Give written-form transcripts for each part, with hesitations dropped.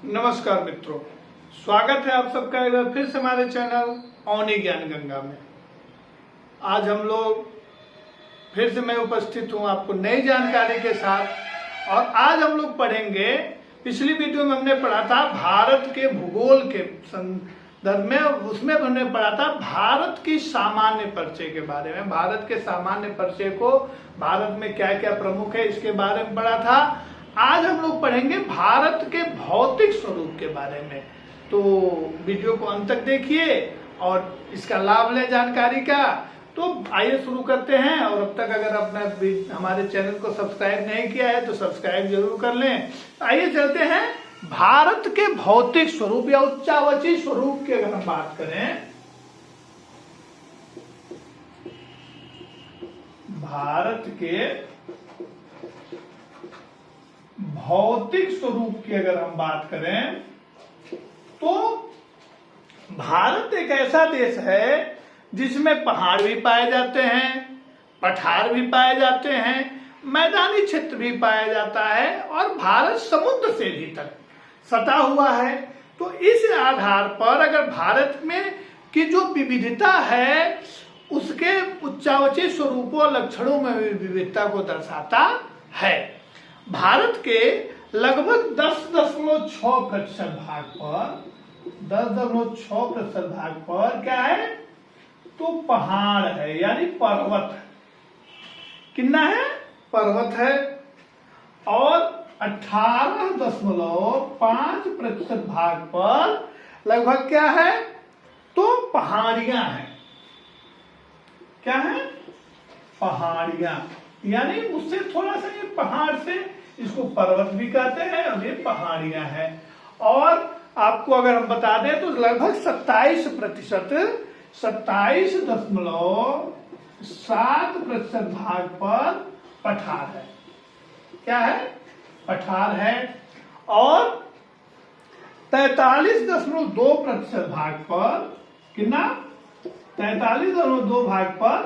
नमस्कार मित्रों, स्वागत है आप सबका एक बार फिर से हमारे चैनल अवनी ज्ञान गंगा में। आज हम लोग फिर से मैं उपस्थित हूं आपको नई जानकारी के साथ। और आज हम लोग पढ़ेंगे, पिछली वीडियो में हमने पढ़ा था भारत के भूगोल के संदर्भ में, उसमें हमने पढ़ा था भारत की सामान्य परिचय के बारे में। भारत के सामान्य परिचय को, भारत में क्या क्या प्रमुख है, इसके बारे में पढ़ा था। आज हम लोग पढ़ेंगे भारत के भौतिक स्वरूप के बारे में। तो वीडियो को अंत तक देखिए और इसका लाभ लें जानकारी का। तो आइए शुरू करते हैं। और अब तक अगर आपने हमारे चैनल को सब्सक्राइब नहीं किया है तो सब्सक्राइब जरूर कर लें। आइए चलते हैं। भारत के भौतिक स्वरूप या उच्चावची स्वरूप की अगर हम बात करें, भारत के भौतिक स्वरूप की अगर हम बात करें तो भारत एक ऐसा देश है जिसमें पहाड़ भी पाए जाते हैं, पठार भी पाए जाते हैं, मैदानी क्षेत्र भी पाया जाता है और भारत समुद्र से भी तक सटा हुआ है। तो इस आधार पर अगर भारत में की जो विविधता है उसके उच्चावची स्वरूपों और लक्षणों में भी विविधता को दर्शाता है। भारत के लगभग 10.6% भाग पर 10.6% भाग पर क्या है तो पहाड़ है, यानी पर्वत है। कितना है? पर्वत है। और 18.5% भाग पर लगभग क्या है तो पहाड़ियां हैं। क्या है? पहाड़ियां, यानी उससे थोड़ा सा, ये पहाड़ से इसको पर्वत भी कहते हैं और ये पहाड़ियां हैं। और आपको अगर हम बता दें तो लगभग 27%, 27.7% भाग पर पठार है। क्या है? पठार है। और 43.2% भाग पर, कितना? 43.2 भाग पर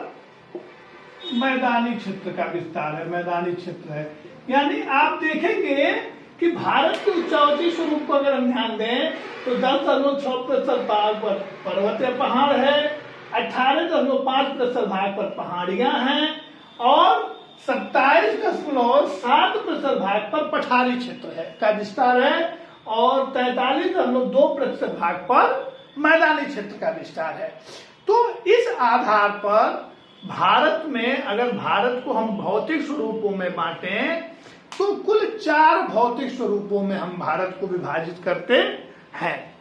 मैदानी क्षेत्र का विस्तार है, मैदानी क्षेत्र है। यानी आप देखेंगे कि भारत के उच्चावची स्वरूप को अगर हम ध्यान दें तो 10.6% भाग पर पर्वत या पहाड़ है, 18.5% भाग पर पहाड़ियां हैं और 27.7% भाग पर पठारी क्षेत्र है का विस्तार है और 43.2% भाग पर मैदानी क्षेत्र का विस्तार है। तो इस आधार पर भारत में, अगर भारत को हम भौतिक स्वरूपों में बांटें तो कुल 4 भौतिक स्वरूपों में हम भारत को विभाजित करते हैं।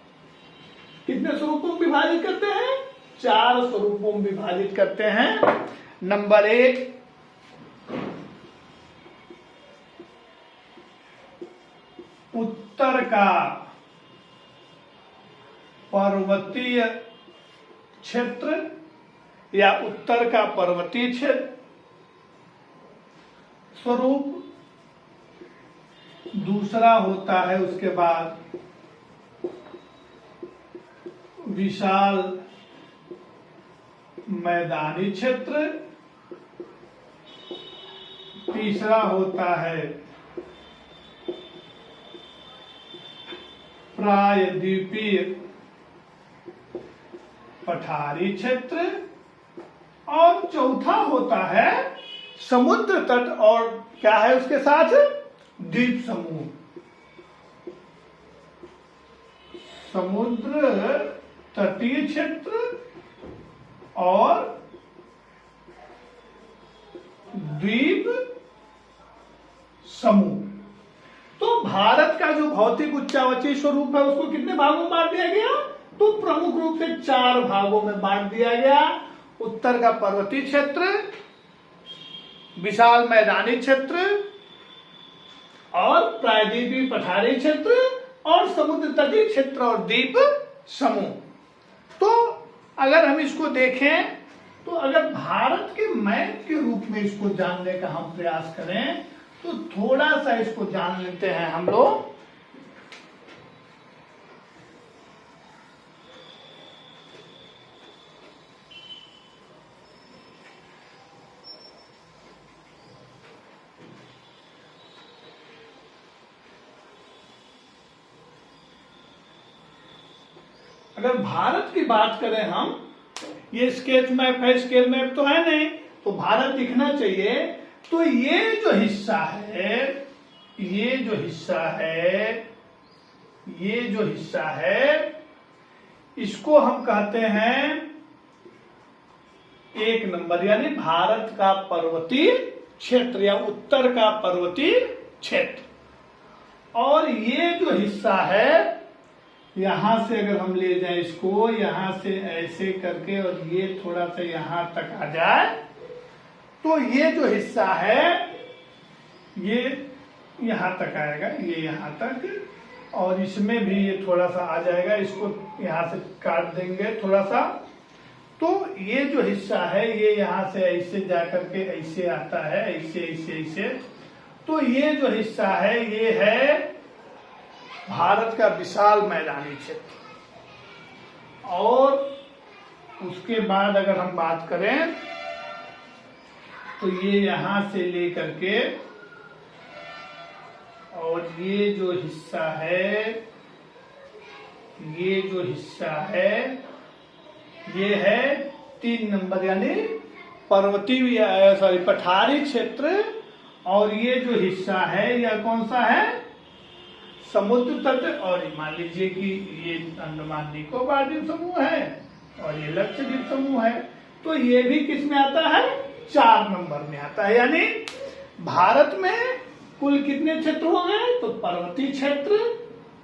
कितने स्वरूपों में विभाजित करते हैं? 4 स्वरूपों में विभाजित करते हैं। नंबर 1, उत्तर का पर्वतीय क्षेत्र या उत्तर का पर्वतीय क्षेत्र स्वरूप। दूसरा होता है उसके बाद विशाल मैदानी क्षेत्र। तीसरा होता है प्रायद्वीपीय पठारी क्षेत्र। और चौथा होता है समुद्र तट और क्या है उसके साथ द्वीप समूह। समुद्र तटीय क्षेत्र और द्वीप समूह। तो भारत का जो भौतिक उच्चावची स्वरूप है उसको कितने भागों में बांट दिया गया? तो प्रमुख रूप से 4 भागों में बांट दिया गया। उत्तर का पर्वतीय क्षेत्र, विशाल मैदानी क्षेत्र और प्रायद्वीपीय पठारी क्षेत्र और समुद्र तटीय क्षेत्र और द्वीप समूह। तो अगर हम इसको देखें तो अगर भारत के मैप के रूप में इसको जानने का हम प्रयास करें तो थोड़ा सा इसको जान लेते हैं हम लोग। अगर भारत की बात करें हम, ये स्केच मैप है, स्केल मैप तो है नहीं, तो भारत दिखना चाहिए। तो ये जो हिस्सा है, ये जो हिस्सा है, ये जो हिस्सा है, इसको हम कहते हैं 1 नंबर, यानी भारत का पर्वतीय क्षेत्र या उत्तर का पर्वतीय क्षेत्र। और ये जो हिस्सा है, यहां से अगर हम ले जाए इसको, यहां से ऐसे करके और ये थोड़ा सा यहां तक आ जाए, तो ये जो हिस्सा है ये यहां तक आएगा, ये यहां तक, और इसमें भी ये थोड़ा सा आ जाएगा, इसको यहां से काट देंगे थोड़ा सा। तो ये जो हिस्सा है ये यहां से ऐसे जाकर के ऐसे आता है, ऐसे ऐसे ऐसे। तो ये जो हिस्सा है ये है भारत का विशाल मैदानी क्षेत्र। और उसके बाद अगर हम बात करें तो ये यहां से लेकर के, और ये जो हिस्सा है, ये जो हिस्सा है ये है 3 नंबर, यानी पर्वतीय सॉरी पठारी क्षेत्र। और ये जो हिस्सा है यह कौन सा है, समुद्र तट। और मान लीजिए कि ये अंडमान निकोबार द्वीप समूह है और ये लक्षद्वीप समूह है, तो ये भी किस में आता है, 4 नंबर में आता है। यानी भारत में कुल कितने क्षेत्र हो गए, तो पर्वतीय क्षेत्र,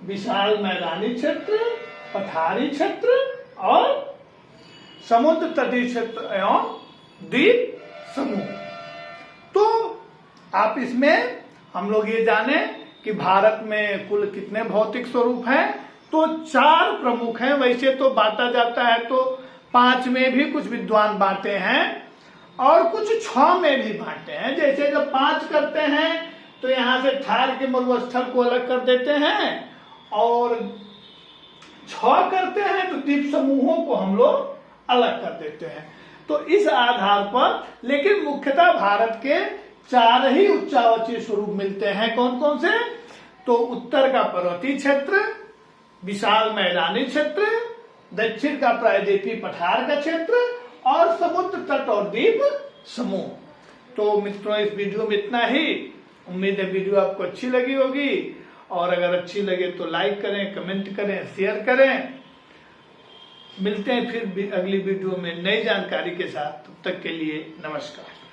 विशाल मैदानी क्षेत्र, पठारी क्षेत्र और समुद्र तटीय क्षेत्र एवं द्वीप समूह। तो आप इसमें हम लोग ये जाने कि भारत में कुल कितने भौतिक स्वरूप हैं, तो 4 प्रमुख हैं। वैसे तो बांटा जाता है तो 5 में भी कुछ विद्वान बांटे हैं और कुछ 6 में भी बांटे हैं। जैसे जब 5 करते हैं तो यहां से ठार के मरुस्थल को अलग कर देते हैं, और 6 करते हैं तो द्वीप समूहों को हम लोग अलग कर देते हैं। तो इस आधार पर, लेकिन मुख्यतः भारत के 4 ही उच्चावचीय स्वरूप मिलते हैं। कौन कौन से, तो उत्तर का पर्वतीय क्षेत्र, विशाल मैदानी क्षेत्र, दक्षिण का प्रायद्वीपीय पठार का क्षेत्र और समुद्र तट और द्वीप समूह। तो मित्रों इस वीडियो में इतना ही। उम्मीद है वीडियो आपको अच्छी लगी होगी, और अगर अच्छी लगे तो लाइक करें, कमेंट करें, शेयर करें। मिलते हैं फिर अगली वीडियो में नई जानकारी के साथ। तब तक के लिए नमस्कार।